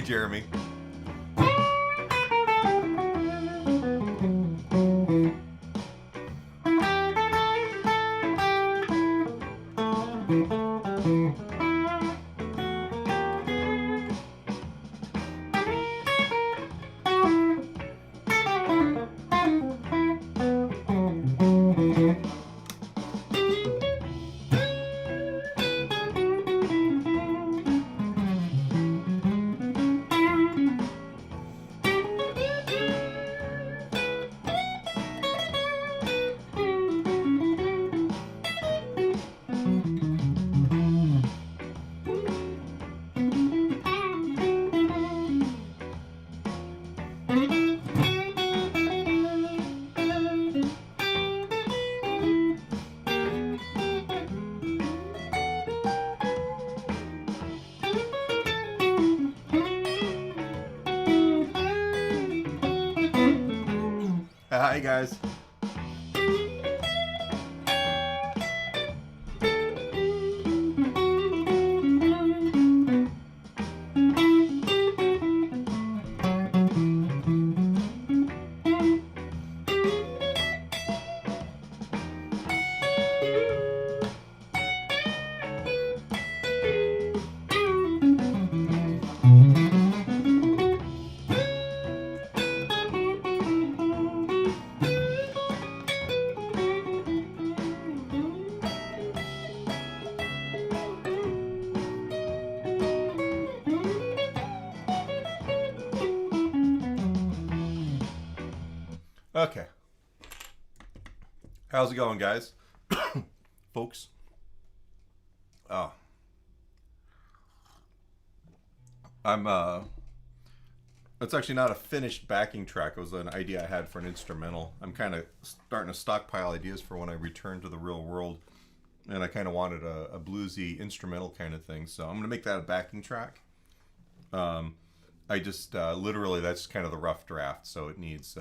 Hey, Jeremy. Hi, guys. Okay. How's it going, guys? Folks. Oh. It's actually not a finished backing track. It was an idea I had for an instrumental. I'm kind of starting to stockpile ideas for when I return to the real world. And I kind of wanted a bluesy instrumental kind of thing. So I'm going to make that a backing track. I just, literally, that's kind of the rough draft. So it needs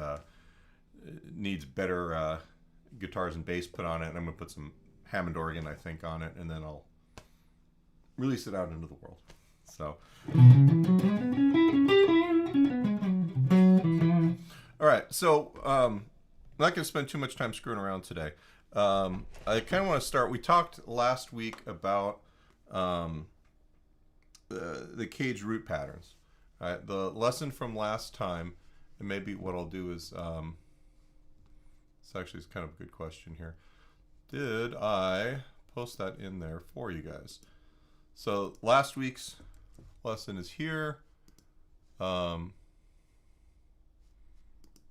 better guitars and bass put on it, and I'm going to put some Hammond organ, I think, on it, and then I'll release it out into the world. So, all right. So, I'm not going to spend too much time screwing around today. I kind of want to start. We talked last week about the CAGED root patterns. All right, the lesson from last time, and maybe what I'll do is. It's actually kind of a good question here. Did I post that in there for you guys? So last week's lesson is here. Let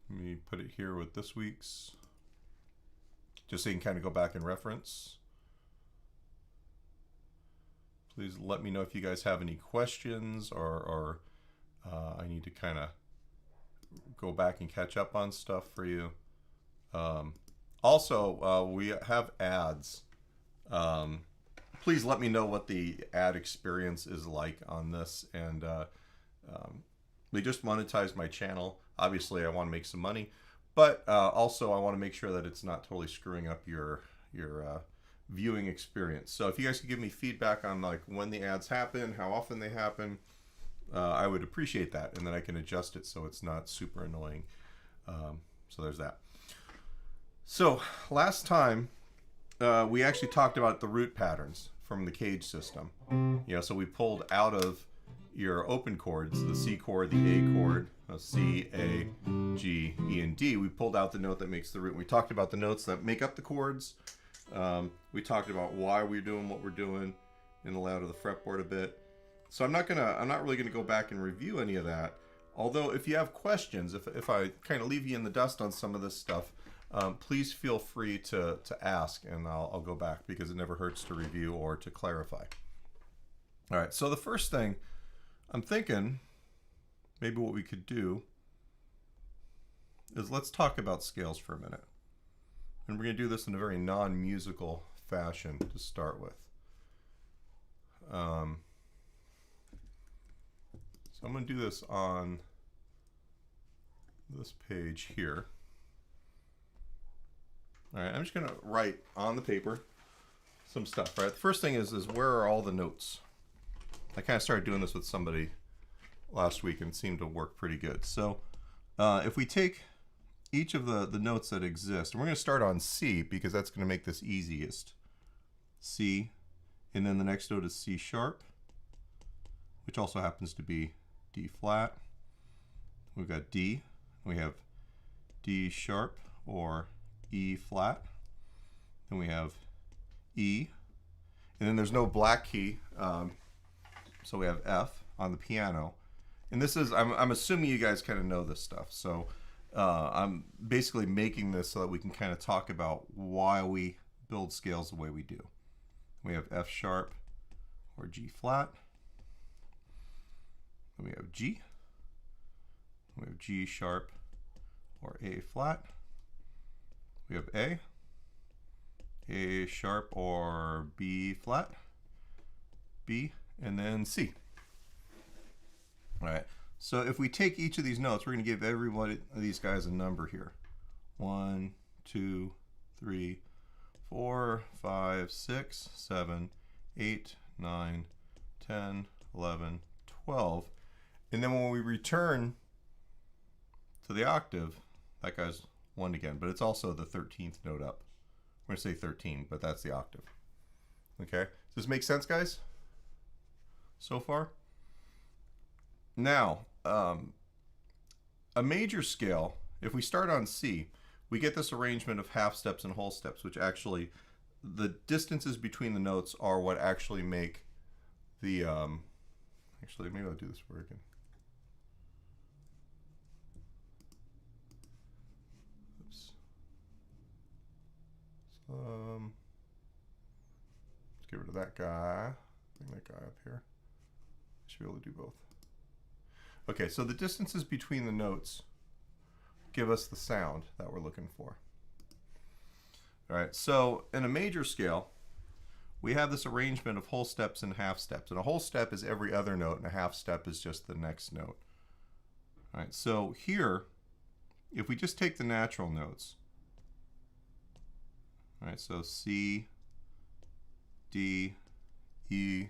me put it here with this week's, just so you can kind of go back and reference. Please let me know if you guys have any questions or I need to kind of go back and catch up on stuff for you. Also, we have ads. Please let me know what the ad experience is like on this. And we just monetized my channel. Obviously, I want to make some money, but also I want to make sure that it's not totally screwing up your viewing experience. So if you guys could give me feedback on like when the ads happen, how often they happen, I would appreciate that, and then I can adjust it so it's not super annoying. So there's that. So last time we actually talked about the root patterns from the CAGED system. So we pulled out of your open chords, the C chord, the A chord, C, A, G, E, and D. We pulled out the note that makes the root. We talked about the notes that make up the chords. We talked about why we're doing what we're doing in the layout of the fretboard a bit. So I'm not really gonna go back and review any of that. Although if you have questions, if I kind of leave you in the dust on some of this stuff, please feel free to ask, and I'll go back, because it never hurts to review or to clarify. All right, so the first thing I'm thinking, maybe what we could do is let's talk about scales for a minute. And we're going to do this in a very non-musical fashion to start with. So I'm going to do this on this page here. All right, I'm just going to write on the paper some stuff. Right, the first thing is where are all the notes? I kind of started doing this with somebody last week and it seemed to work pretty good. So if we take each of the notes that exist, and we're going to start on C because that's going to make this easiest. C, and then the next note is C sharp, which also happens to be D flat. We've got D, we have D sharp or E flat. Then we have E, and then there's no black key, so we have F on the piano. And this is, I'm assuming you guys kind of know this stuff, so I'm basically making this so that we can kind of talk about why we build scales the way we do. We have F sharp or G flat. Then we have G. We have G sharp or A flat. We have A sharp or B flat, B, and then C. All right, so if we take each of these notes, we're going to give every one of these guys a number here. 1, 2, 3, 4, 5, 6, 7, 8, 9, 10, 11, 12. And then when we return to the octave, that guy's 1 again, but it's also the 13th note up. We're going to say 13, but that's the octave. Okay, does this make sense, guys? So far? Now, a major scale, if we start on C, we get this arrangement of half steps and whole steps, which actually, the distances between the notes are what actually make the, actually, maybe I'll do this for again. Oops. Let's get rid of that guy. Bring that guy up here. Should be able to do both. Okay, so the distances between the notes give us the sound that we're looking for. All right, so in a major scale, we have this arrangement of whole steps and half steps. And a whole step is every other note, and a half step is just the next note. All right, so here, if we just take the natural notes, all right, so C, D, E,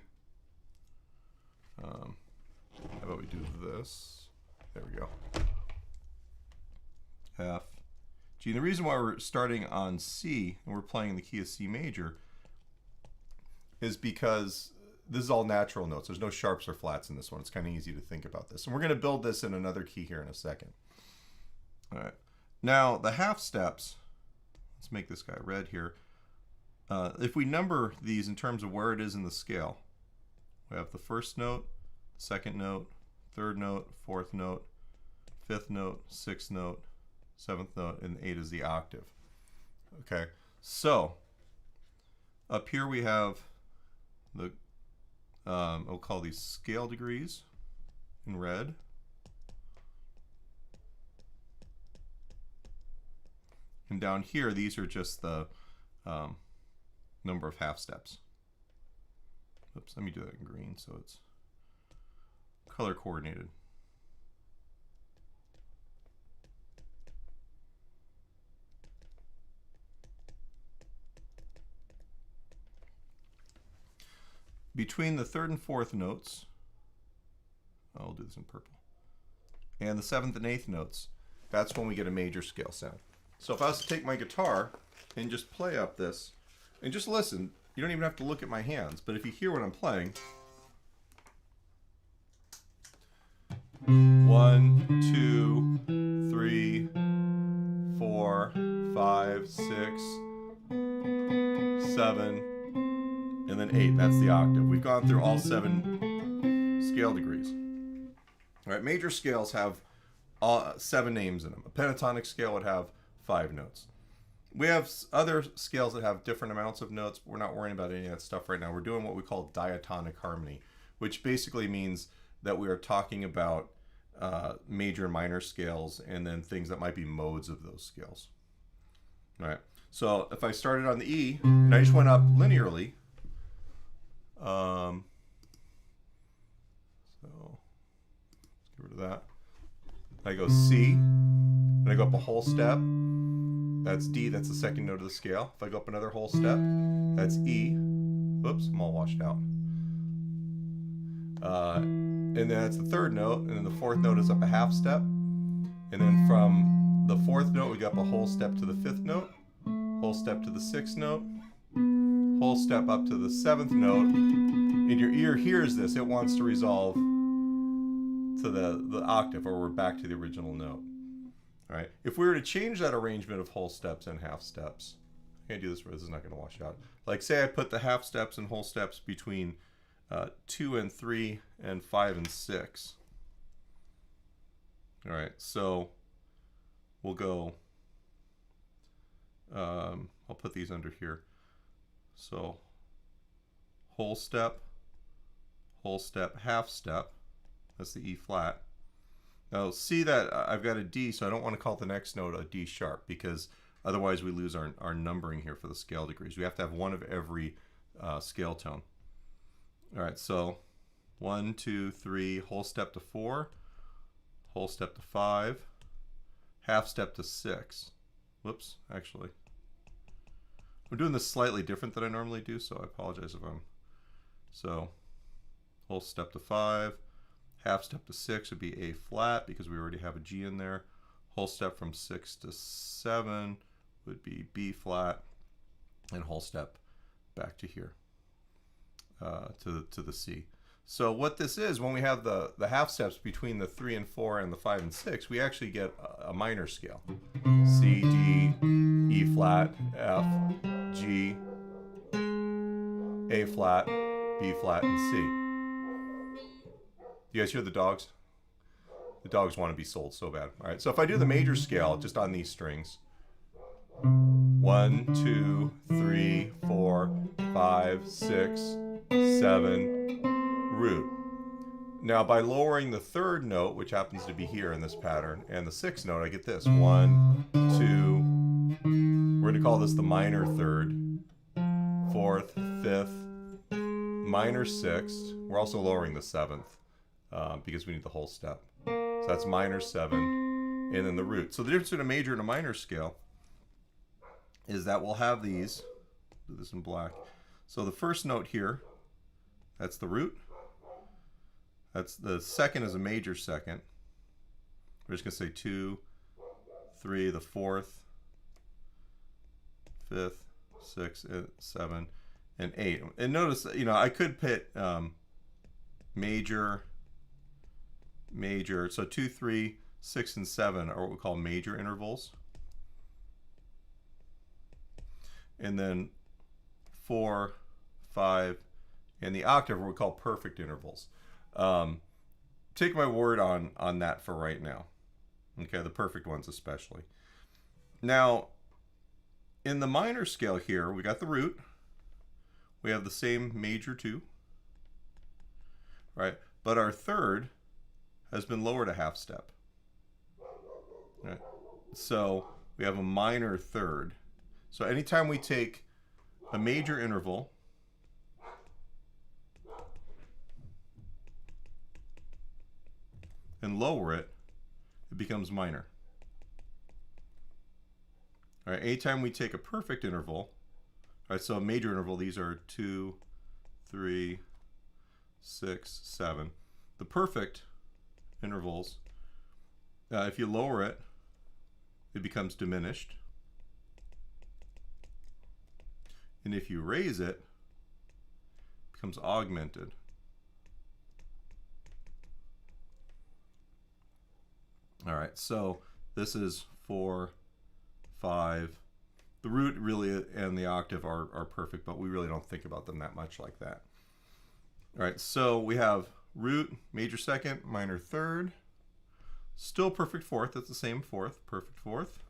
how about we do this? There we go. F, G. And the reason why we're starting on C and we're playing in the key of C major is because this is all natural notes. There's no sharps or flats in this one. It's kind of easy to think about this. And we're going to build this in another key here in a second. All right. Now, the half steps, let's make this guy red here. If we number these in terms of where it is in the scale, we have the first note, second note, third note, fourth note, fifth note, sixth note, seventh note, and 8 is the octave. Okay, so up here we have the, we'll call these scale degrees in red. And down here, these are just the number of half steps. Oops, let me do that in green so it's color coordinated. Between the third and fourth notes, I'll do this in purple, and the seventh and eighth notes, that's when we get a major scale sound. So if I was to take my guitar and just play up this, and just listen, you don't even have to look at my hands, but if you hear what I'm playing, 1, 2, 3, 4, 5, 6, 7, and then 8. That's the octave. We've gone through all 7 scale degrees. All right, major scales have 7 names in them. A pentatonic scale would have 5 notes. We have other scales that have different amounts of notes, but we're not worrying about any of that stuff right now. We're doing what we call diatonic harmony, which basically means that we are talking about major and minor scales and then things that might be modes of those scales. All right, so if I started on the E and I just went up linearly, so let's get rid of that. I go C, and I go up a whole step. That's D, that's the second note of the scale. If I go up another whole step, that's E. Oops, I'm all washed out. and then that's the third note, and then the fourth note is up a half step, and then from the fourth note we go up a whole step to the fifth note, whole step to the sixth note, whole step up to the seventh note, and your ear hears this. It wants to resolve to the octave, or we're back to the original note. All right. If we were to change that arrangement of whole steps and half steps, I can't do this, this is not going to wash out. Like say I put the half steps and whole steps between 2 and 3 and 5 and 6. All right, so we'll go, I'll put these under here. So whole step, half step, that's the E flat. Now see that I've got a D, so I don't want to call the next note a D sharp, because otherwise we lose our numbering here for the scale degrees. We have to have one of every scale tone. All right, so 1, 2, 3, whole step to 4, whole step to 5, half step to 6. Whoops, actually. I'm doing this slightly different than I normally do, so I apologize if I'm... So, whole step to 5, half step to 6 would be A flat because we already have a G in there. Whole step from 6 to 7 would be B flat, and whole step back to here, to the C. So what this is, when we have the half steps between the 3 and 4 and the 5 and 6, we actually get a minor scale. C, D, E flat, F, G, A flat, B flat, and C. You guys hear the dogs? The dogs want to be sold so bad. All right, so if I do the major scale just on these strings, 1, 2, 3, 4, 5, 6, 7, root. Now by lowering the third note, which happens to be here in this pattern, and the sixth note, I get this. 1, 2, we're going to call this the minor third, fourth, fifth, minor sixth. We're also lowering the seventh because we need the whole step. So that's minor 7, and then the root. So the difference between a major and a minor scale is that we'll have these, do this in black. So the first note here, that's the root. That's the second is a major second. We're just going to say 2, 3, the fourth, fifth, 6, 7, and 8. And notice, you know, I could put major, so 2, 3, 6, and 7 are what we call major intervals. And then 4, 5, and the octave are what we call perfect intervals. Take my word on that for right now. Okay, the perfect ones especially. Now, in the minor scale here, we got the root. We have the same major 2, right? But our third has been lowered a half step. Right? So we have a minor third. So anytime we take a major interval and lower it, it becomes minor. All right, anytime we take a perfect interval, all right, so a major interval, these are 2, 3, 6, 7. The perfect intervals, if you lower it, it becomes diminished. And if you raise it, it becomes augmented. All right, so this is 4, 5. The root really and the octave are perfect, but we really don't think about them that much like that. All right, so we have root, major second, minor third, still perfect fourth. That's the same fourth, perfect fourth,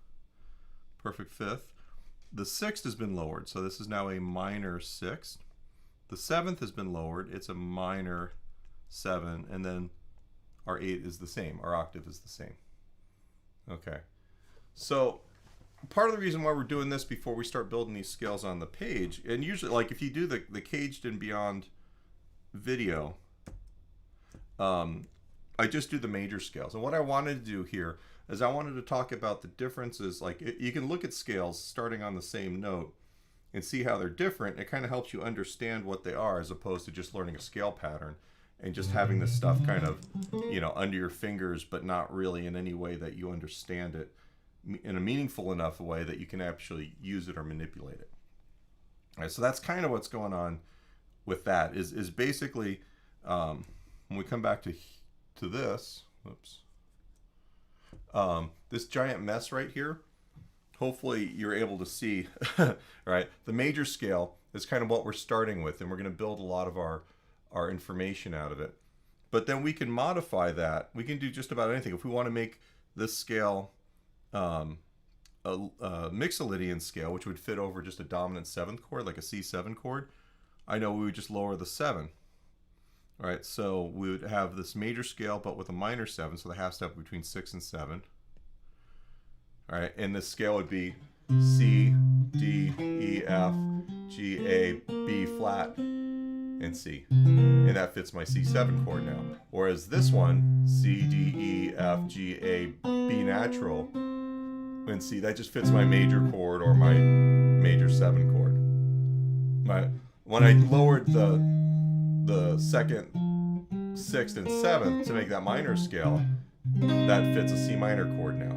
perfect fifth. The sixth has been lowered, so this is now a minor sixth. The seventh has been lowered, it's a minor 7, and then our 8 is the same, our octave is the same. Okay, so part of the reason why we're doing this before we start building these scales on the page, and usually like if you do the Caged and Beyond video, I just do the major scales. And what I wanted to do here is I wanted to talk about the differences. Like you can look at scales starting on the same note and see how they're different. It kind of helps you understand what they are as opposed to just learning a scale pattern and just having this stuff kind of, you know, under your fingers, but not really in any way that you understand it in a meaningful enough way that you can actually use it or manipulate it. All right, so that's kind of what's going on with that. Is basically when we come back to this, whoops, this giant mess right here. Hopefully you're able to see, right? The major scale is kind of what we're starting with, and we're going to build a lot of our information out of it. But then we can modify that. We can do just about anything. If we want to make this scale a Mixolydian scale, which would fit over just a dominant 7th chord, like a C7 chord, I know we would just lower the 7. All right, so we would have this major scale, but with a minor 7, so the half step between 6 and 7. All right, and this scale would be C, D, E, F, G, A, B flat, and C. And that fits my C7 chord now. Whereas this one, C, D, E, F, G, A, B natural, and C, that just fits my major chord or my major 7 chord. When I lowered the 2nd, 6th, and 7th to make that minor scale, that fits a C minor chord now.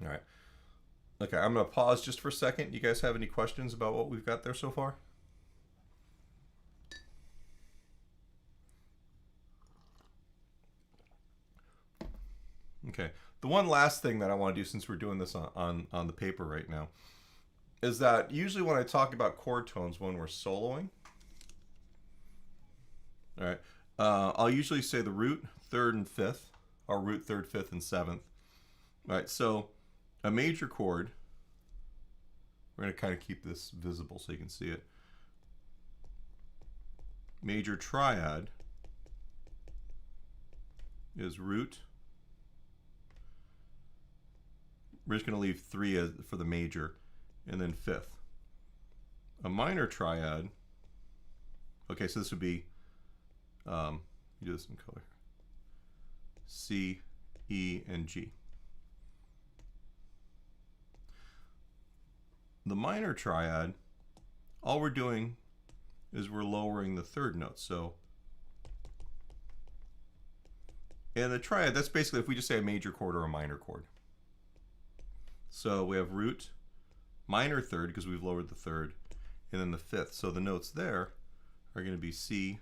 All right. Okay, I'm going to pause just for a second. You guys have any questions about what we've got there so far? Okay. The one last thing that I want to do, since we're doing this on the paper right now, is that usually when I talk about chord tones when we're soloing, all right, I'll usually say the root, 3rd, and 5th, or root, 3rd, 5th, and 7th. All right, so a major chord, we're going to kind of keep this visible so you can see it. Major triad is root. We're just going to leave 3 for the major, and then 5th. A minor triad, okay, so this would be, you do this in color, C, E, and G. The minor triad, all we're doing is we're lowering the 3rd note. So, and the triad, that's basically if we just say a major chord or a minor chord. So we have root, minor 3rd because we've lowered the 3rd, and then the 5th. So the notes there are going to be C,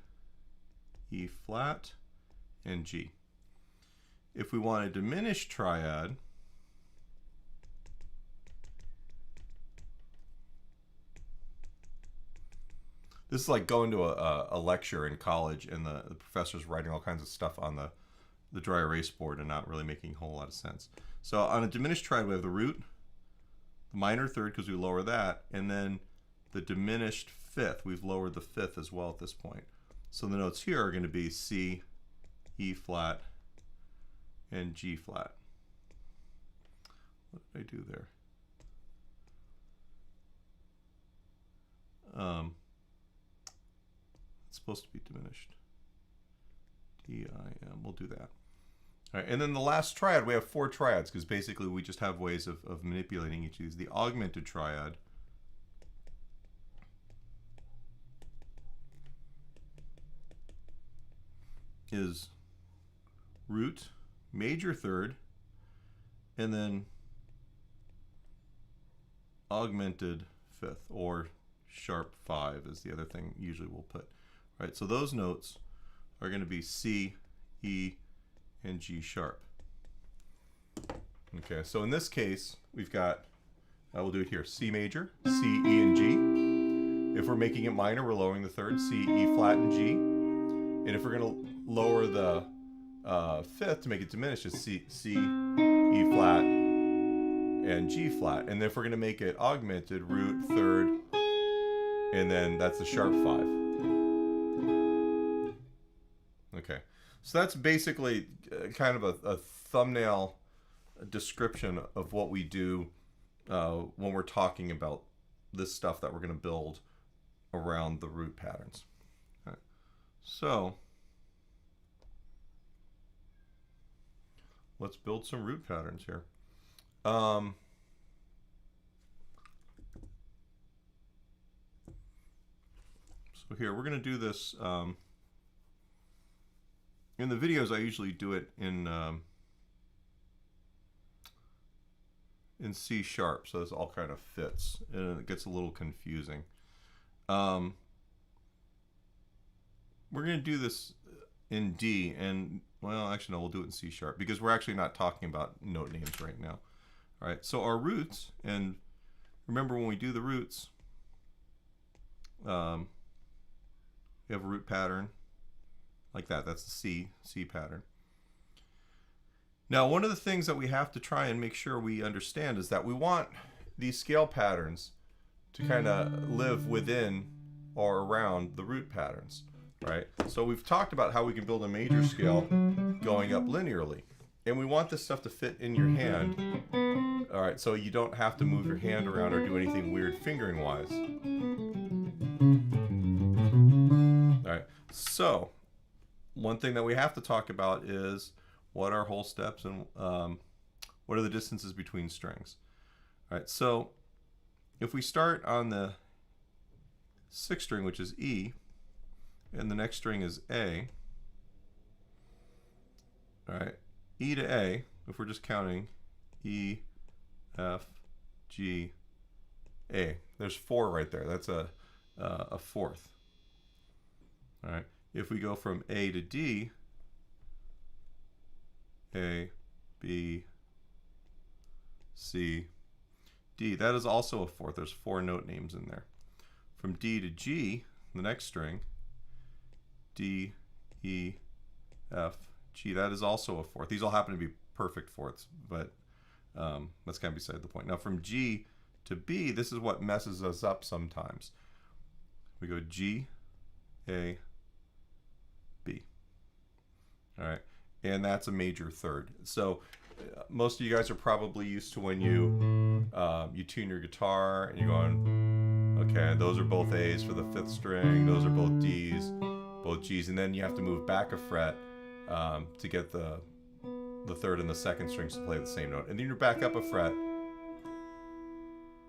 E flat, and G. If we want a diminished triad, this is like going to a lecture in college and the professor's writing all kinds of stuff on the dry erase board and not really making a whole lot of sense. So on a diminished triad, we have the root, the minor 3rd because we lower that, and then the diminished 5th. We've lowered the 5th as well at this point. So the notes here are going to be C, E flat, and G flat. What did I do there? It's supposed to be diminished. D-I-M, we'll do that. All right, and then the last triad, we have 4 triads because basically we just have ways of manipulating each of these. The augmented triad is root, major 3rd, and then augmented 5th, or sharp 5 is the other thing usually we'll put. Right, so those notes are going to be C, E, and G sharp. Okay, so in this case, we've got, we'll do it here, C major, C, E, and G. If we're making it minor, we're lowering the 3rd, C, E flat, and G. And if we're going to lower the 5th to make it diminished, it's C, E flat, and G flat. And if we're going to make it augmented, root, 3rd, and then that's the sharp 5. Okay, so that's basically kind of a thumbnail description of what we do when we're talking about this stuff that we're going to build around the root patterns. All right. So let's build some root patterns here. So So here, we're going to do this. In the videos, I usually do it in C sharp, so this all kind of fits, and it gets a little confusing. We're going to do this in D, and well, actually, no, we'll do it in C sharp because we're actually not talking about note names right now. All right, so our roots, and remember when we do the roots, we have a root pattern like that. That's the C pattern. Now, one of the things that we have to try and make sure we understand is that we want these scale patterns to kind of live within or around the root patterns, right? So we've talked about how we can build a major scale going up linearly, and we want this stuff to fit in your hand. All right, so you don't have to move your hand around or do anything weird fingering wise. All right, so one thing that we have to talk about is what are whole steps and what are the distances between strings. All right, so if we start on the 6th string, which is E, and the next string is A, all right, E to A, if we're just counting E, F, G, A, there's 4 right there. That's a 4th. All right, if we go from A to D, A, B, C, D, that is also a 4th. There's 4 note names in there. From D to G, the next string, D, E, F, G, that is also a 4th. These all happen to be perfect 4ths, but that's kind of beside the point. Now from G to B, this is what messes us up sometimes. We go G, A, B. All right, and that's a major 3rd. So most of you guys are probably used to when you tune your guitar and you're going, okay, those are both A's for the 5th string, those are both D's, both G's, and then you have to move back a fret to get the 3rd and the 2nd strings to play the same note, and then you're back up a fret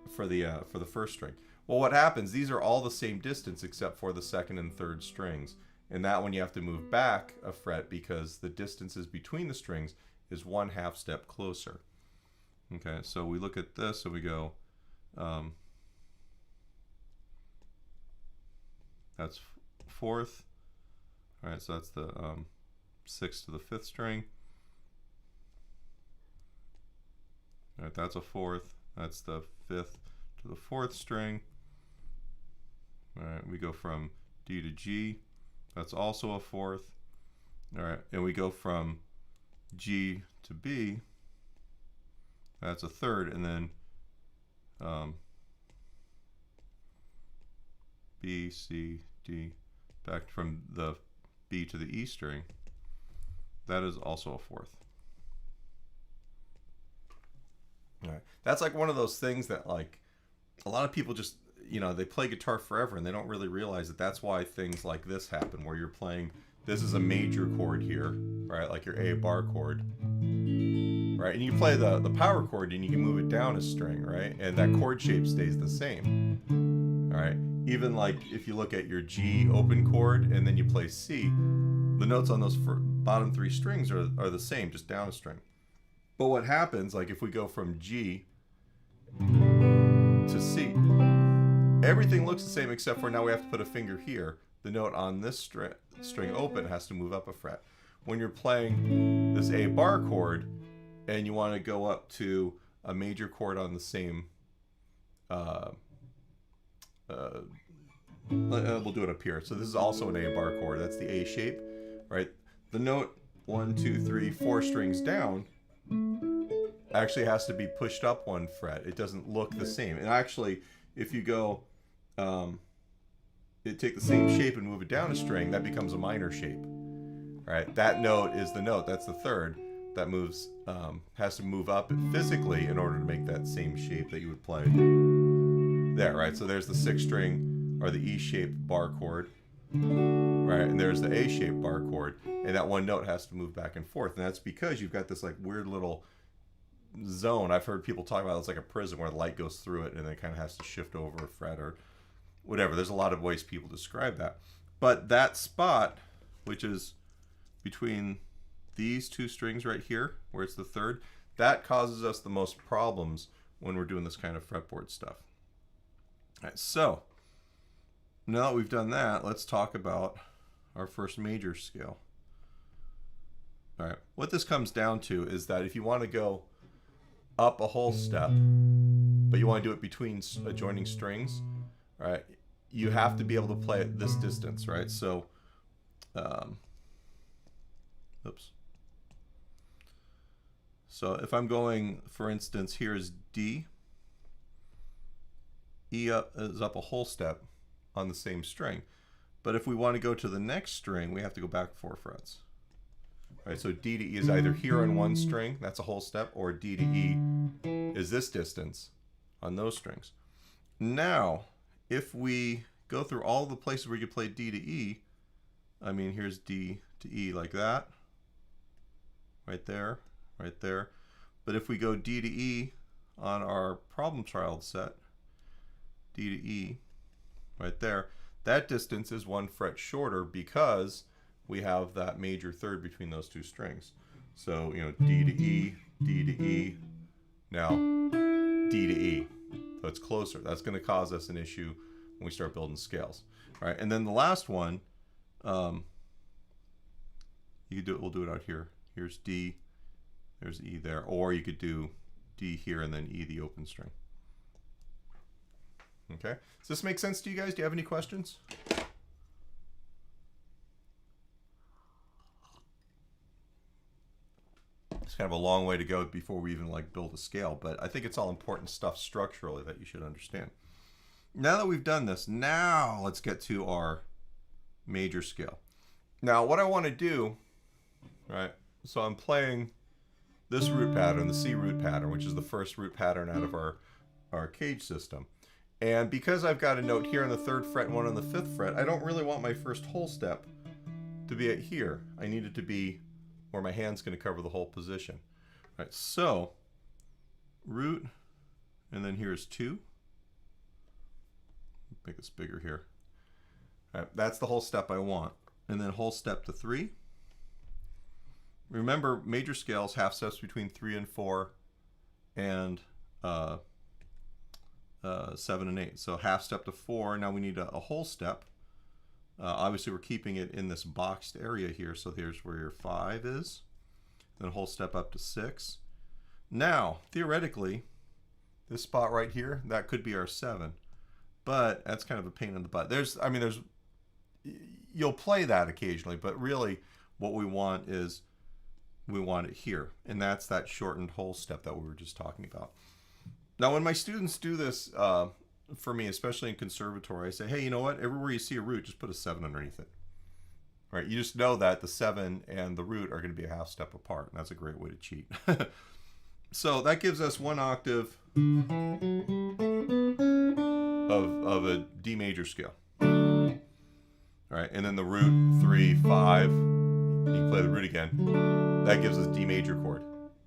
for the 1st string. Well, what happens? These are all the same distance except for the 2nd and 3rd strings, and that one you have to move back a fret because the distances between the strings is 1/2 step closer. Okay, so we look at this and we go, that's 4th. All right, so that's the 6th to the 5th string. All right, that's a 4th. That's the 5th to the 4th string. All right, we go from D to G. That's also a 4th. All right, and we go from G to B. That's a 3rd, and then B, C, D, back from the B to the E string. That is also a 4th. All right, that's like one of those things that like a lot of people just, you know, they play guitar forever and they don't really realize that that's why things like this happen, where you're playing, this is a major chord here, right, like your A bar chord, right, and you play the power chord and you can move it down a string, right, and that chord shape stays the same. All right, even like if you look at your G open chord and then you play C, the notes on those bottom 3 strings are the same, just down a string. But what happens, like if we go from G to C, everything looks the same except for now we have to put a finger here. The note on this string open has to move up a fret. When you're playing this A bar chord and you want to go up to a major chord on the same, we'll do it up here. So this is also an A bar chord. That's the A shape, right? The note 1, 2, 3, 4 strings down actually has to be pushed up 1 fret. It doesn't look the same. And actually, if you go, take the same shape and move it down a string, that becomes a minor shape. Right? That note is the note. That's the 3rd. That moves, has to move up physically in order to make that same shape that you would play there. Right? So there's the 6th string or the E-shaped bar chord. Right? And there's the A-shaped bar chord. And that one note has to move back and forth. And that's because you've got this like weird little zone. I've heard people talk about it's like a prism where the light goes through it and then it kind of has to shift over a fret or whatever. There's a lot of ways people describe that. But that spot, which is between these two strings right here, where it's the third, that causes us the most problems when we're doing this kind of fretboard stuff. All right, so now that we've done that, let's talk about our first major scale. All right, what this comes down to is that if you want to go up a whole step, but you want to do it between adjoining strings, all right, you have to be able to play at this distance, right? So, oops. So if I'm going, for instance, here's D, E is up a whole step on the same string. But if we want to go to the next string, we have to go back 4 frets. Right, so D to E is either here on one string, that's a whole step, or D to E is this distance on those strings. Now, if we go through all the places where you play D to E, I mean, here's D to E like that, right there, right there. But if we go D to E on our problem child set, D to E, right there, that distance is 1 fret shorter because we have that major third between those two strings. So, you know, D to E, D to E, now D to E. So it's closer. That's going to cause us an issue when we start building scales. All right, and then the last one, you could do it, we'll do it out here. Here's D, there's E there, or you could do D here and then E the open string. Okay, does this make sense to you guys? Do you have any questions? It's kind of a long way to go before we even like build a scale, but I think it's all important stuff structurally that you should understand. Now that we've done this, now let's get to our major scale. Now what I want to do, right, so I'm playing this root pattern, the C root pattern, which is the first root pattern out of our CAGED system. And because I've got a note here on the 3rd fret and one on the 5th fret, I don't really want my first whole step to be at here. I need it to be where my hand's going to cover the whole position. All right, so root, and then here's 2. Make this bigger here. All right, that's the whole step I want. And then whole step to 3. Remember, major scales, half steps between 3 and 4, and 7 and 8. So half step to 4. Now we need a whole step. Obviously, we're keeping it in this boxed area here. So here's where your 5 is. Then a whole step up to 6. Now, theoretically, this spot right here, that could be our 7. But that's kind of a pain in the butt. You'll play that occasionally, but really what we want is, we want it here. And that's that shortened whole step that we were just talking about. Now, when my students do this, for me, especially in conservatory, I say, hey, you know what? Everywhere you see a root, just put a 7 underneath it. Right? You just know that the 7 and the root are going to be a half step apart, and that's a great way to cheat. So that gives us 1 octave of a D major scale. All right, and then the root 3, 5. You can play the root again. That gives us D major chord.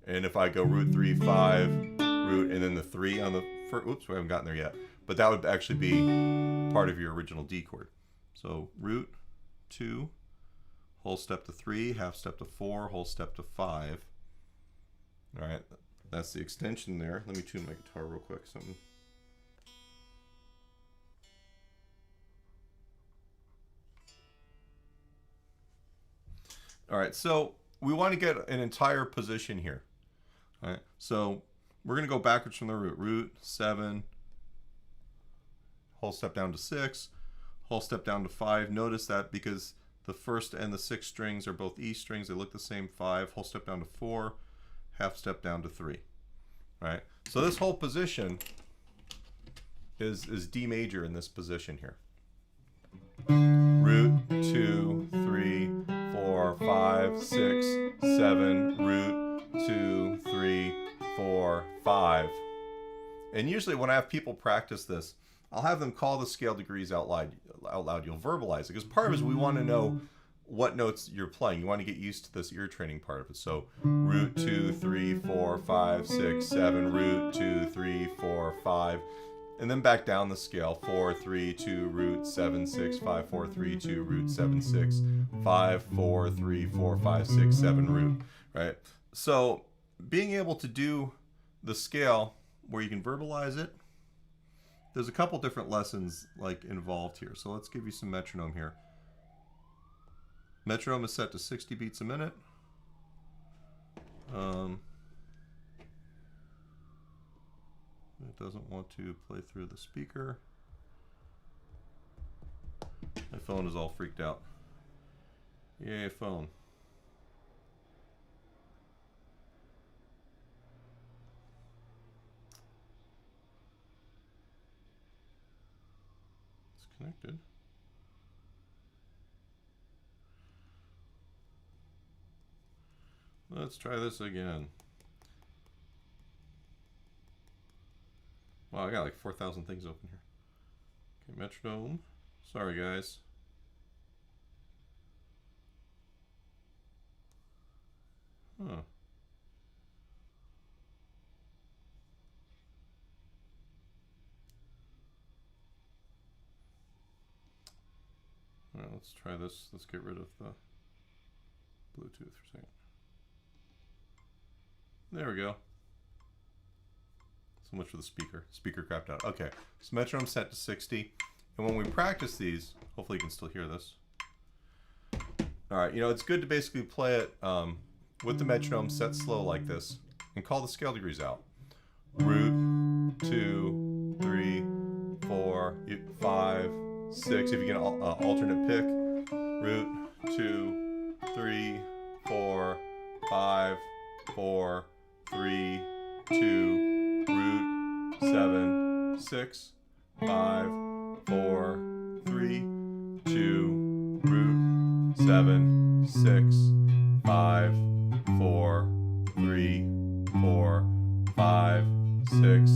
And if I go root 3, 5, root, and then the 3 on the first, oops, we haven't gotten there yet. But that would actually be part of your original D chord. So root 2, whole step to 3, half step to 4, whole step to 5. All right, that's the extension there. Let me tune my guitar real quick. Something. All right, so we want to get an entire position here. All right, so we're going to go backwards from the root. Root 7, whole step down to 6, whole step down to 5. Notice that because the 1st and the 6th strings are both E strings, they look the same. 5, whole step down to 4, half step down to 3. Right? So this whole position is D major in this position here. Root 2, 3, 4, 5, 6, 7, root 2, 3, 4, 5. And usually when I have people practice this, I'll have them call the scale degrees out loud. You'll verbalize it, because part of it is we want to know what notes you're playing. You want to get used to this ear training part of it. So root 2, 3, 4, 5, 6, 7, root 2, 3, 4, 5. and then back down the scale. 4, 3, 2, root, 7, 6, 5, 4, 3, 2, root, 7, 6, 5, 4, 3, 4, 5, 6, 7, root, right? So being able to do the scale where you can verbalize it, there's a couple different lessons like involved here. So let's give you some metronome here. Metronome is set to 60 beats a minute. It doesn't want to play through the speaker. My phone is all freaked out. Yay, phone. It's connected. Let's try this again. Wow, I got like 4,000 things open here. Okay, metronome. Sorry, guys. Huh. All right, let's try this. Let's get rid of the Bluetooth for a second. There we go. So much for the speaker. Speaker crapped out. Okay, so metronome set to 60. And when we practice these, hopefully you can still hear this. All right, you know, it's good to basically play it with the metronome set slow like this and call the scale degrees out. Root, 2, 3, 4, 5, 6. If you get an alternate pick. Root, 2, 3, 4, 5, 4, 3, 2, root, 7, 6, 5, 4, 3, 2, root, 7, 6, 5, 4, 3, 4, 5, 6,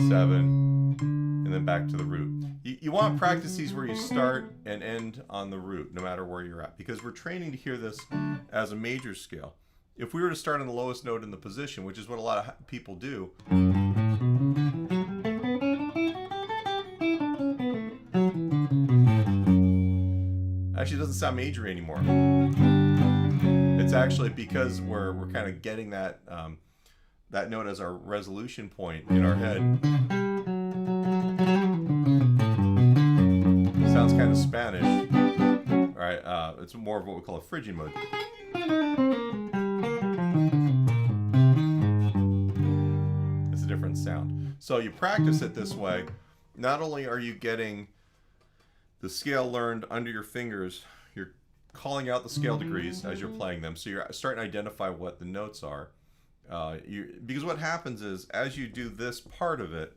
7, and then back to the root. You want to practice these where you start and end on the root, no matter where you're at, because we're training to hear this as a major scale. If we were to start on the lowest note in the position, which is what a lot of people do, actually it doesn't sound major anymore. It's actually because we're kind of getting that that note as our resolution point in our head. It sounds kind of Spanish. All right, it's more of what we call a Phrygian mode. It's a different sound. So you practice it this way. Not only are you getting the scale learned under your fingers, you're calling out the scale degrees as you're playing them. So you're starting to identify what the notes are. Because what happens is, as you do this part of it,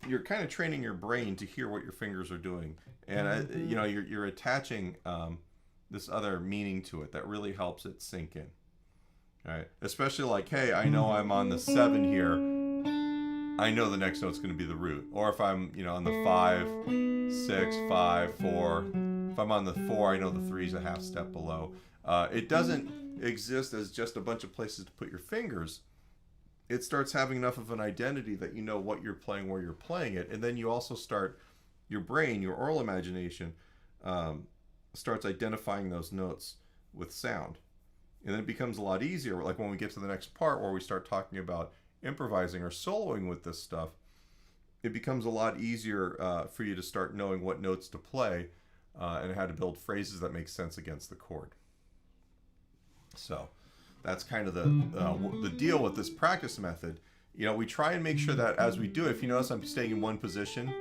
you're kind of training your brain to hear what your fingers are doing, and you know, you're attaching this other meaning to it that really helps it sink in. All right, especially like, hey, I know I'm on the 7 here. I know the next note's going to be the root. Or if I'm, you know, on the 5, 6, 5, 4. If I'm on the 4, I know the 3's a half step below. It doesn't exist as just a bunch of places to put your fingers. It starts having enough of an identity that you know what you're playing, where you're playing it, and then you also start, your brain, your oral imagination, starts identifying those notes with sound. And then it becomes a lot easier, like when we get to the next part where we start talking about improvising or soloing with this stuff, it becomes a lot easier for you to start knowing what notes to play and how to build phrases that make sense against the chord. So that's kind of the deal with this practice method. You know, we try and make sure that as we do it, if you notice I'm staying in one position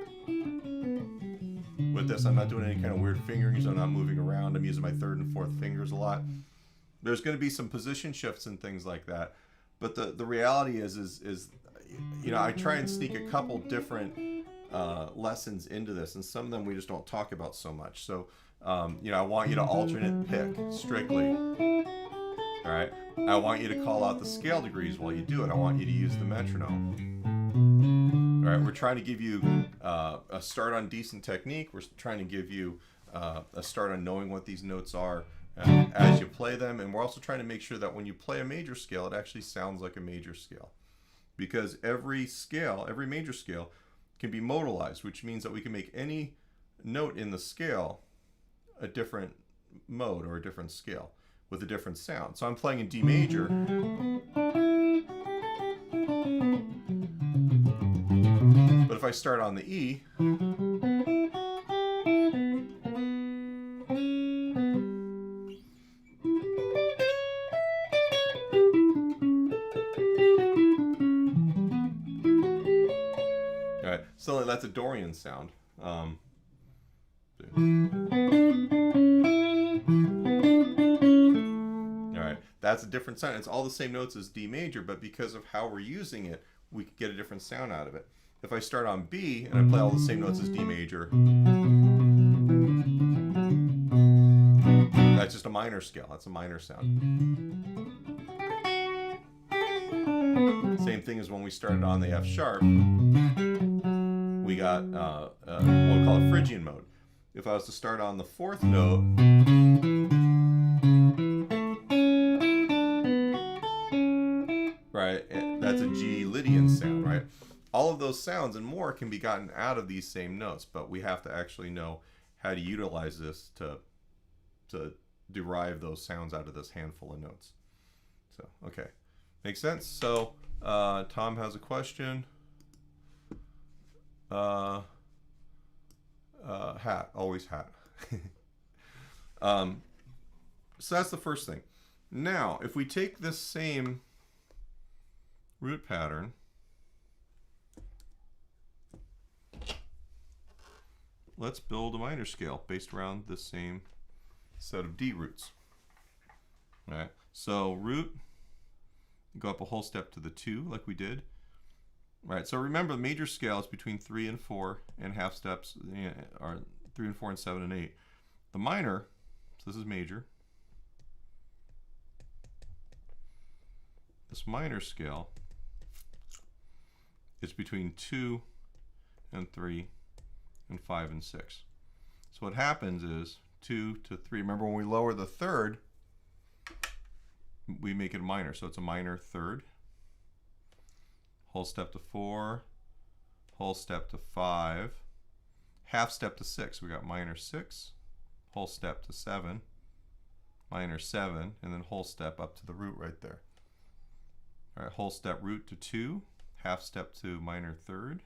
with this, I'm not doing any kind of weird fingering, so I'm not moving around. I'm using my 3rd and 4th fingers a lot. There's going to be some position shifts and things like that. But the reality is you know, I try and sneak a couple different lessons into this, and some of them we just don't talk about so much. So, you know, I want you to alternate pick strictly. All right. I want you to call out the scale degrees while you do it. I want you to use the metronome. All right. We're trying to give you a start on decent technique. We're trying to give you a start on knowing what these notes are as you play them. And we're also trying to make sure that when you play a major scale, it actually sounds like a major scale. Because every scale, every major scale, can be modalized, which means that we can make any note in the scale a different mode or a different scale with a different sound. So I'm playing in D major. But if I start on the E, all right, so that's a Dorian sound. All right, that's a different sound. It's all the same notes as D major, but because of how we're using it, we get a different sound out of it. If I start on B and I play all the same notes as D major, that's just a minor scale. That's a minor sound. Same thing as when we started on the F sharp. We got what we call a Phrygian mode. If I was to start on the fourth note, right, that's a G-Lydian sound, right? All of those sounds and more can be gotten out of these same notes, but we have to actually know how to utilize this to derive those sounds out of this handful of notes. So, okay. Makes sense? So, Tom has a question. Hat, always hat. So that's the first thing. Now, if we take this same root pattern, let's build a minor scale based around the same set of D roots. All right, so root, go up a whole step to the 2 like we did. All right, so remember the major scale is between 3 and 4 and half steps are 3 and 4 and 7 and 8. The minor, so this is major. This minor scale is between 2 and 3 and 5 and 6. So what happens is 2 to 3. Remember when we lower the third, we make it a minor. So it's a minor third. Whole step to 4, whole step to 5, half step to 6. We got minor 6, whole step to 7, minor 7, and then whole step up to the root right there. All right, whole step root to 2, half step to minor third.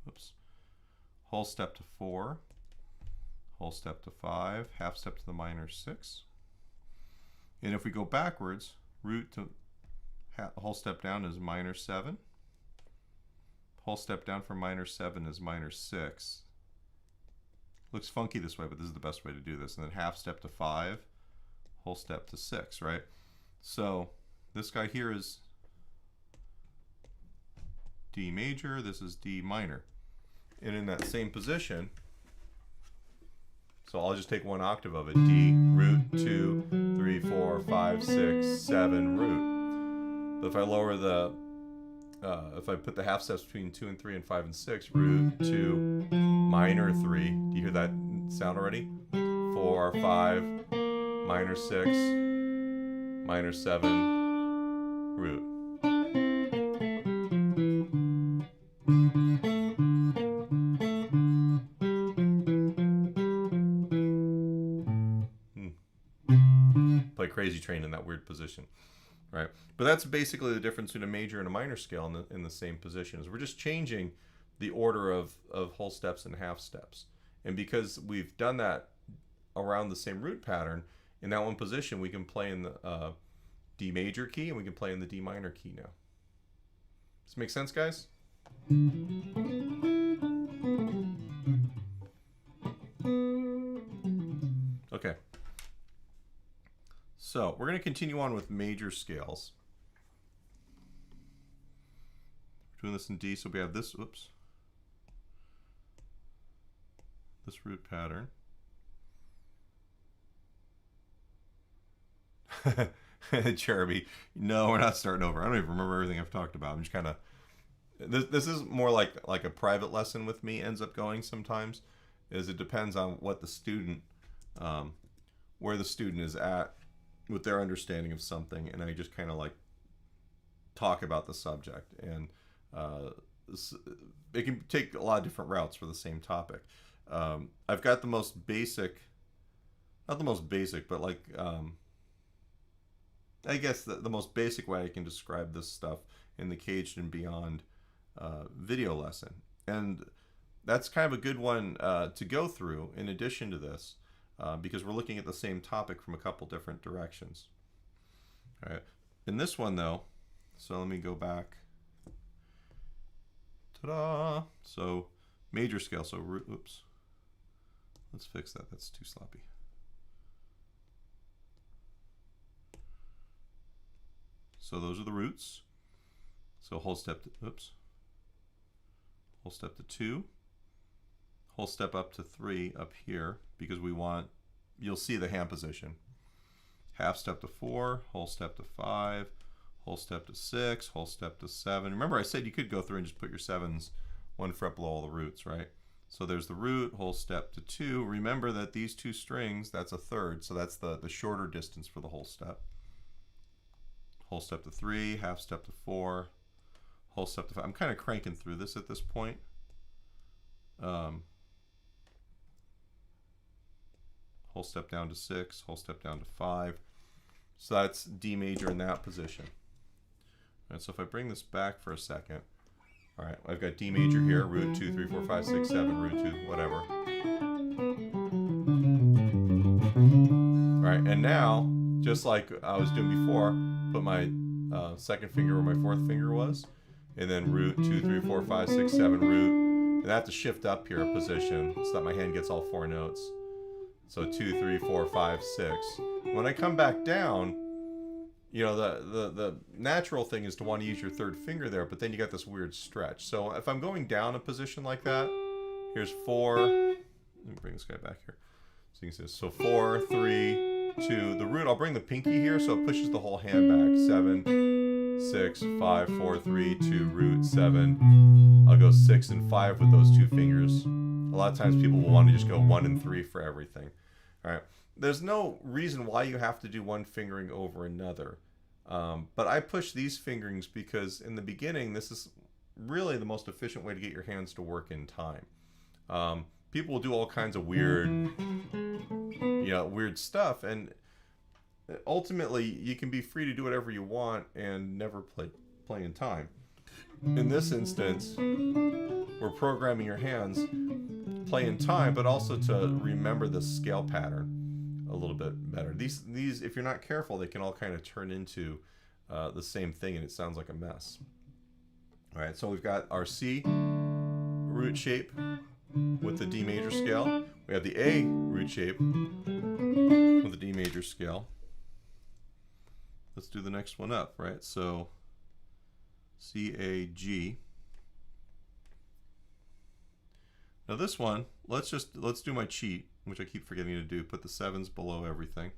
Oops. Whole step to 4, whole step to 5, half step to the minor 6. And if we go backwards, root to whole step down is minor 7. Whole step down from minor 7 is minor 6. Looks funky this way, but this is the best way to do this. And then half step to 5, whole step to 6, right? So this guy here is D major, this is D minor. And in that same position, so I'll just take one octave of it. D, root, 2, 3, 4, 5, 6, 7, root. But if I lower the, if I put the half steps between 2 and 3 and 5 and 6, root, 2, minor 3. Do you hear that sound already? 4, 5, minor 6, minor 7, root. Play Crazy Train in that weird position. Right, but that's basically the difference between a major and a minor scale in the same position. Is we're just changing the order of whole steps and half steps. And because we've done that around the same root pattern, in that one position we can play in the D major key and we can play in the D minor key now. Does this make sense, guys? Okay. So we're going to continue on with major scales. We're doing this in D, so we have this, oops, this root pattern. Jeremy, no, we're not starting over. I don't even remember everything I've talked about. I'm just kind of, this is more like a private lesson with me ends up going sometimes, is it depends on what the student, where the student is at with their understanding of something, and I just kind of like talk about the subject. And it can take a lot of different routes for the same topic. I've got the most basic, not the most basic, but like, I guess the most basic way I can describe this stuff in the Caged and Beyond video lesson. And that's kind of a good one to go through in addition to this, because we're looking at the same topic from a couple different directions. All right. In this one though, so let me go back. Ta-da! So major scale, so root, oops. Let's fix that, that's too sloppy. So those are the roots. So whole step to, oops. Whole step to 2. Whole step up to 3 up here because we want, you'll see the hand position. Half step to 4, whole step to 5, whole step to 6, whole step to 7. Remember I said you could go through and just put your 7s 1 fret below all the roots, right? So there's the root, whole step to 2. Remember that these 2 strings, that's a third, so that's the shorter distance for the whole step. Whole step to 3, half step to 4, whole step to 5. I'm kind of cranking through this at this point. Whole step down to 6, whole step down to 5. So that's D major in that position. All right, so if I bring this back for a second, all right, I've got D major here, root 2, 3, 4, 5, 6, 7, root 2, whatever. All right, and now, just like I was doing before, put my second finger where my fourth finger was, and then root 2, 3, 4, 5, 6, 7, root. And I have to shift up here a position so that my hand gets all 4 notes. So 2, 3, 4, 5, 6. When I come back down, you know, the natural thing is to want to use your third finger there, but then you got this weird stretch. So if I'm going down a position like that, here's 4. Let me bring this guy back here. So you can see this. So 4, 3, 2. The root, I'll bring the pinky here so it pushes the whole hand back. 7, 6, 5, 4, 3, 2, root, 7. I'll go 6 and 5 with those 2 fingers. A lot of times people will want to just go 1 and 3 for everything. All right. There's no reason why you have to do one fingering over another. But I push these fingerings because in the beginning, this is really the most efficient way to get your hands to work in time. People will do all kinds of weird, weird stuff. And ultimately, you can be free to do whatever you want and never play in time. In this instance, we're programming your hands play in time, but also to remember the scale pattern a little bit better. These, if you're not careful, they can all kind of turn into the same thing, and it sounds like a mess. All right, so we've got our C root shape with the D major scale. We have the A root shape with the D major scale. Let's do the next one up, right? So C, A, G. Now this one, let's do my cheat, which I keep forgetting to do. Put the 7s below everything.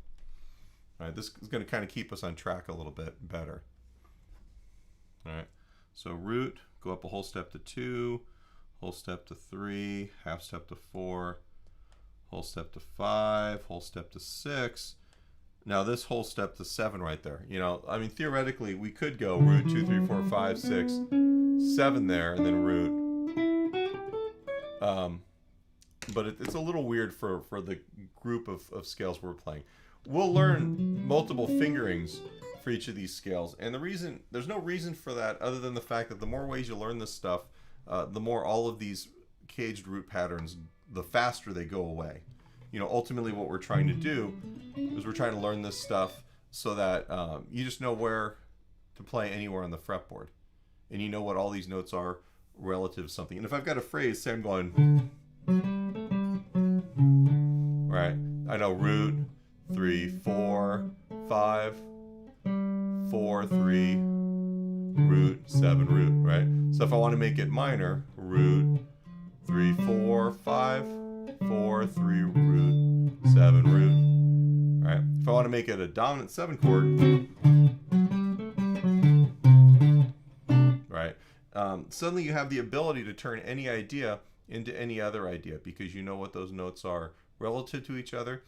All right, this is going to kind of keep us on track a little bit better. All right, so root, go up a whole step to 2, whole step to 3, half step to 4, whole step to 5, whole step to 6. Now this whole step to 7 right there. You know, I mean, theoretically, we could go root 2, 3, 4, 5, 6, 7 there, and then root. But it's a little weird for the group of scales we're playing. We'll learn multiple fingerings for each of these scales, and there's no reason for that other than the fact that the more ways you learn this stuff, the more all of these caged root patterns, the faster they go away. You know, ultimately what we're trying to do is we're trying to learn this stuff so that you just know where to play anywhere on the fretboard, and you know what all these notes are relative to something. And if I've got a phrase, say I'm going, right, I know root 3, 4, 5, 4, 3, root 7, root, right? So if I want to make it minor, root 3, 4, 5, 4, 3, root 7, root. All right. If I want to make it a dominant 7 chord, right? Suddenly you have the ability to turn any idea into any other idea because you know what those notes are relative to each other,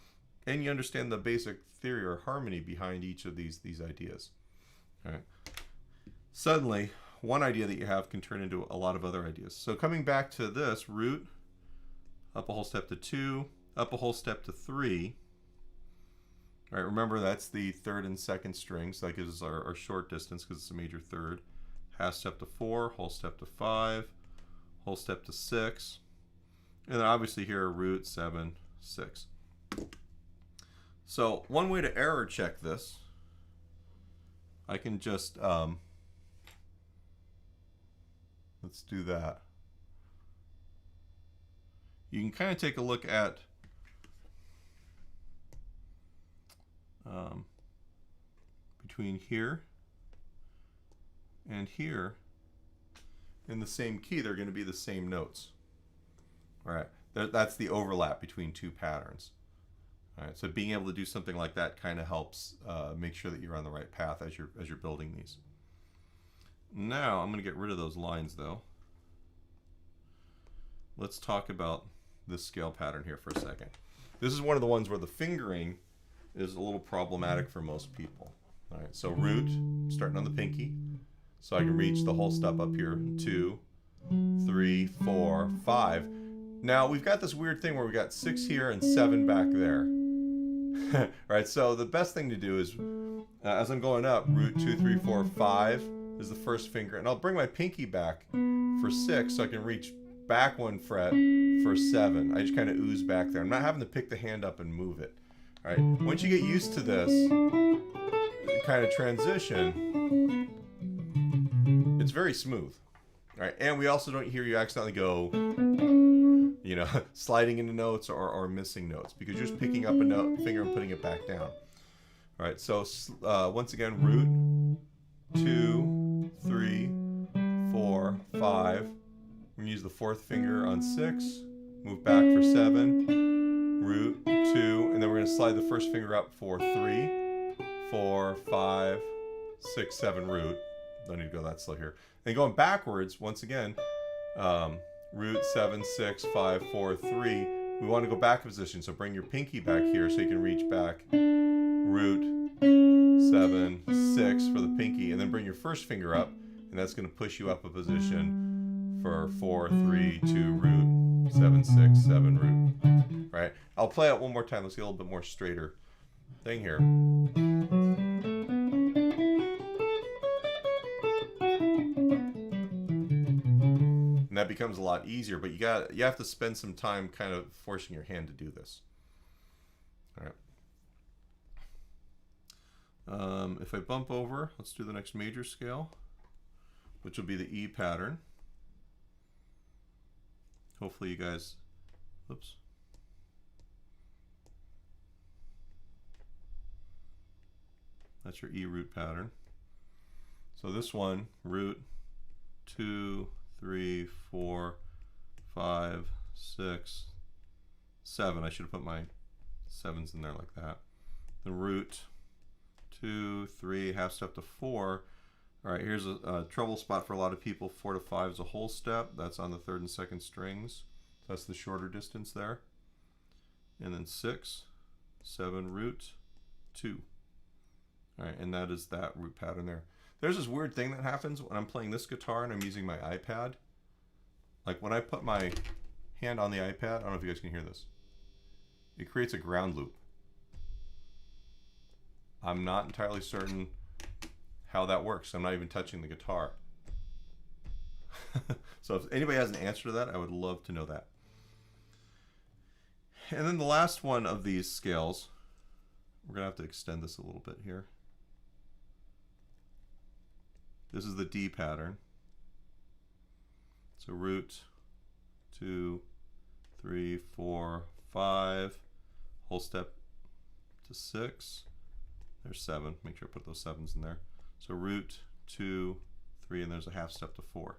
and you understand the basic theory or harmony behind each of these ideas. All right. Suddenly, one idea that you have can turn into a lot of other ideas. So coming back to this, root, up a whole step to 2, up a whole step to 3. All right, remember that's the third and second strings. So that gives us our short distance because it's a major third. Half step to 4, whole step to 5, whole step to 6. And then obviously here, root, 7, 6. So one way to error check this, I can just, let's do that. You can kind of take a look at between here and here in the same key, they're going to be the same notes. All right, that's the overlap between two patterns. All right, so being able to do something like that kind of helps make sure that you're on the right path as you're building these. Now I'm going to get rid of those lines though. Let's talk about this scale pattern here for a second. This is one of the ones where the fingering is a little problematic for most people. All right, so root, starting on the pinky, so I can reach the whole step up here, 2, 3, 4, 5. Now we've got this weird thing where we got 6 here and 7 back there. All right, so the best thing to do is, as I'm going up, root 2, 3, 4, 5 is the first finger, and I'll bring my pinky back for 6 so I can reach back 1 fret for 7. I just kind of ooze back there. I'm not having to pick the hand up and move it. All right, once you get used to this kind of transition, it's very smooth. All right, and we also don't hear you accidentally go, you know, sliding into notes or missing notes because you're just picking up a note, finger and putting it back down. All right, so once again, root, 2, 3, 4, 5. We're gonna use the 4th finger on 6, move back for 7, root, 2, and then we're gonna slide the 1st finger up for 3, 4, 5, 6, 7, root. Don't need to go that slow here. And going backwards, once again, root, 7, 6, 5, 4, 3. We want to go back in position, so bring your pinky back here so you can reach back. Root, 7, 6 for the pinky, and then bring your 1st finger up, and that's going to push you up a position for 4, 3, 2, root, 7, 6, 7, root. Right? I'll play it one more time. Let's get a little bit more straighter thing here. And that becomes a lot easier, but you have to spend some time kind of forcing your hand to do this. All right. If I bump over, let's do the next major scale, which will be the E pattern. Hopefully you guys, oops. That's your E root pattern. So this one, root, 2, 3, 4, 5, 6, 7. I should have put my 7s in there like that. The root, 2, 3, half step to 4. All right, here's a trouble spot for a lot of people. 4 to 5 is a whole step. That's on the 3rd and 2nd strings. That's the shorter distance there. And then 6, 7, root, 2. All right, and that is that root pattern there. There's this weird thing that happens when I'm playing this guitar and I'm using my iPad. Like when I put my hand on the iPad, I don't know if you guys can hear this. It creates a ground loop. I'm not entirely certain how that works. I'm not even touching the guitar. So if anybody has an answer to that, I would love to know that. And then the last one of these scales, we're gonna have to extend this a little bit here. This is the D pattern. So root, 2, 3, 4, 5, whole step to 6. There's 7. Make sure I put those 7s in there. So root, 2, 3, and there's a half step to 4.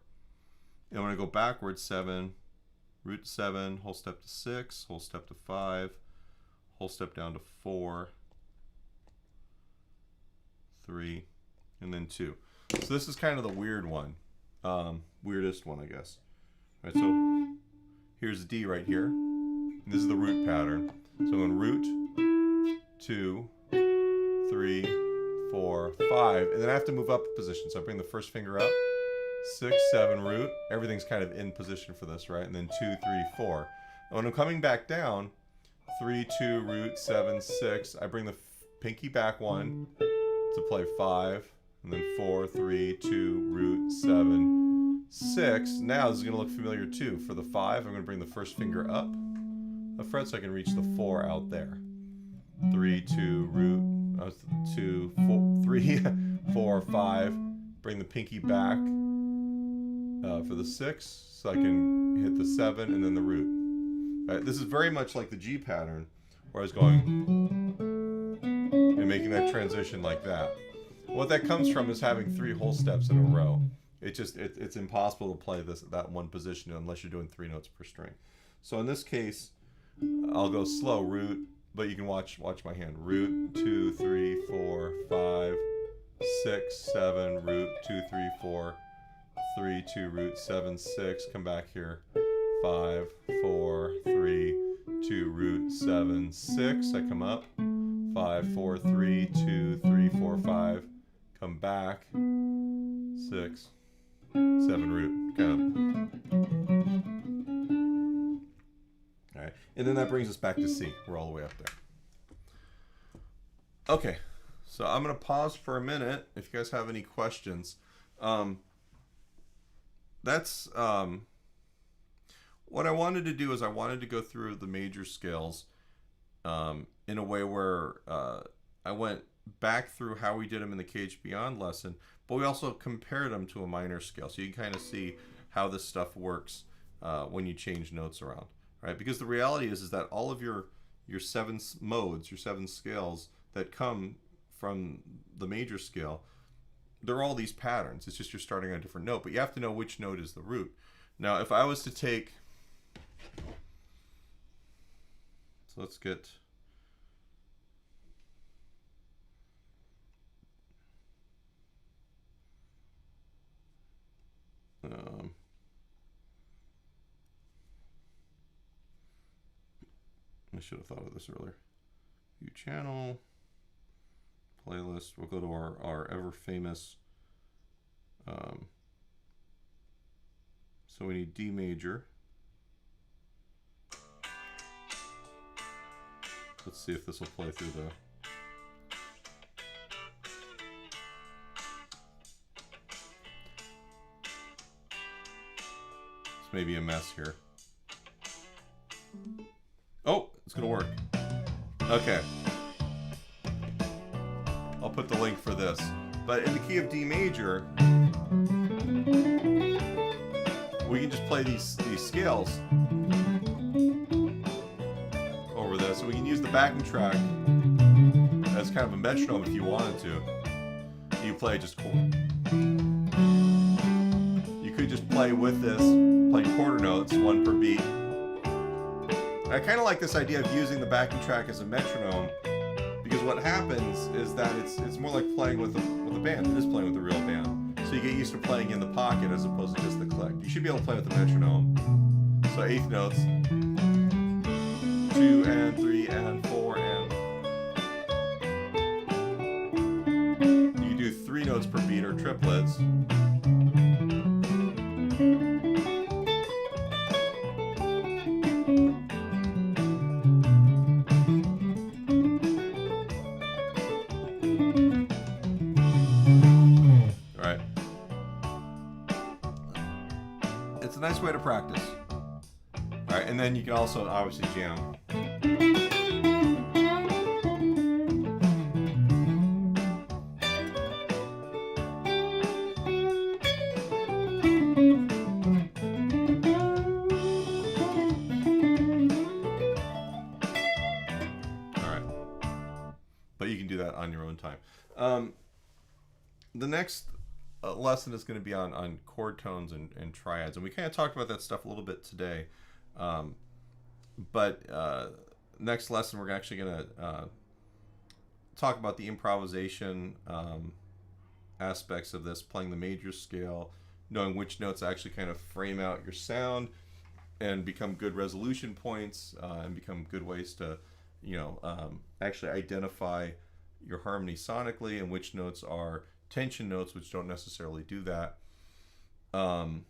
And when I go backwards, 7, root 7, whole step to 6, whole step to 5, whole step down to 4, 3, and then 2. So this is kind of the weird one, weirdest one, I guess. All right, so here's D right here. And this is the root pattern. So I'm going root, 2, 3, 4, 5, and then I have to move up a position. So I bring the 1st finger up, 6, 7 root. Everything's kind of in position for this, right? And then 2, 3, 4. And when I'm coming back down, 3, 2, root, 7, 6. I bring the pinky back 1 to play 5. And then 4, 3, 2, root, 7, 6. Now this is going to look familiar too. For the 5, I'm going to bring the first finger up a fret so I can reach the 4 out there. 3, 2, root, 2, 4, 3, 4, 5. Bring the pinky back for the 6 so I can hit the 7 and then the root. All right, this is very much like the G pattern where I was going and making that transition like that. What that comes from is having 3 whole steps in a row. It's impossible to play that one position unless you're doing 3 notes per string. So in this case, I'll go slow, root, but you can watch my hand. Root, 2, 3, 4, 5, 6, 7, root, 2, 3, 4, 3, 2, root, 7, 6. Come back here. 5, 4, 3, 2, root, 7, 6. I come up. 5, 4, 3, 2, 3, 4, 5. Come back. 6, 7, root. Kind of. All right, and then that brings us back to C. We're all the way up there. Okay, so I'm gonna pause for a minute. If you guys have any questions, that's what I wanted to do is I wanted to go through the major scales in a way where I went back through how we did them in the CAGED Beyond lesson, but we also compared them to a minor scale, so you can kind of see how this stuff works when you change notes around, right? Because the reality is that all of your 7 modes, your 7 scales that come from the major scale, they're all these patterns. It's just you're starting on a different note, but you have to know which note is the root. Now, if I was to take, so let's get, I should have thought of this earlier. View channel, playlist. We'll go to our ever famous. So we need D major. Let's see if this will play through the. It's maybe a mess here. Oh, it's gonna work. Okay. I'll put the link for this. But in the key of D major, we can just play these scales over this. So we can use the backing track as kind of a metronome if you wanted to. You play just cool. You could just play with this, playing quarter notes, 1 per beat. I kind of like this idea of using the backing track as a metronome, because what happens is that it's more like playing with a band. It is playing with a real band. So you get used to playing in the pocket as opposed to just the click. You should be able to play with the metronome. So 8th notes, 2 and 3 and 4 and. You can do 3 notes per beat or triplets. Nice way to practice. All right, and then you can also obviously jam. All right, but you can do that on your own time. The next lesson is going to be on chord tones and triads, and we kind of talked about that stuff a little bit today, but next lesson we're actually going to talk about the improvisation aspects of this, playing the major scale, knowing which notes actually kind of frame out your sound and become good resolution points, and become good ways to actually identify your harmony sonically, and which notes are tension notes, which don't necessarily do that. You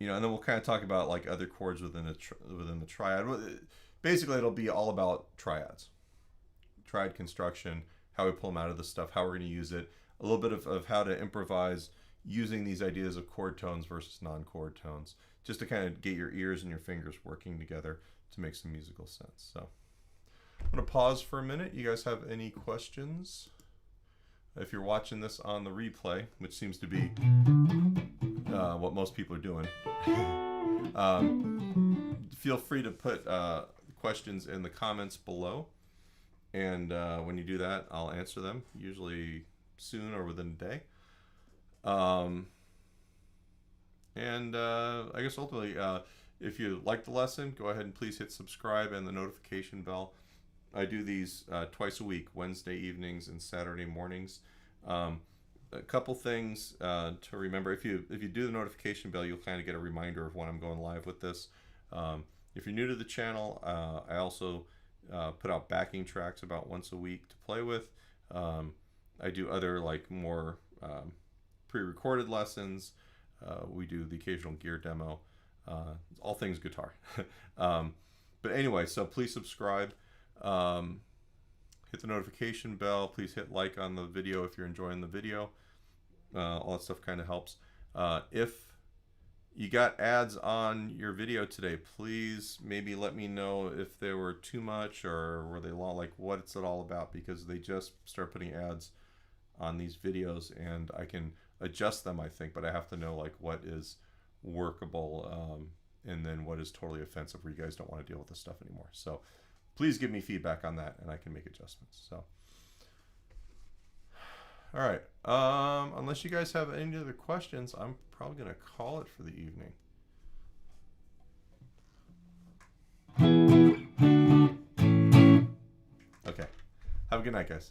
know, and then we'll kind of talk about like other chords within within the triad. Basically, it'll be all about triads, triad construction, how we pull them out of the stuff, how we're going to use it, a little bit of how to improvise using these ideas of chord tones versus non-chord tones, just to kind of get your ears and your fingers working together to make some musical sense. So I'm going to pause for a minute. You guys have any questions? If you're watching this on the replay, which seems to be what most people are doing, feel free to put questions in the comments below. And when you do that, I'll answer them, usually soon or within a day. I guess ultimately, if you like the lesson, go ahead and please hit subscribe and the notification bell. I do these twice a week, Wednesday evenings and Saturday mornings. A couple things to remember. If you do the notification bell, you'll kind of get a reminder of when I'm going live with this. If you're new to the channel, I also put out backing tracks about once a week to play with. I do other like more pre-recorded lessons. We do the occasional gear demo, all things guitar. But anyway, so please subscribe, hit the notification bell, please hit like on the video if you're enjoying the video. All that stuff kind of helps. If you got ads on your video today, please maybe let me know if they were too much or were they long, like what's it all about, because they just start putting ads on these videos and I can adjust them, I think, but I have to know like what is workable and then what is totally offensive where you guys don't want to deal with this stuff anymore. So please give me feedback on that and I can make adjustments. So all right, unless you guys have any other questions, I'm probably going to call it for the evening. Okay, have a good night, guys.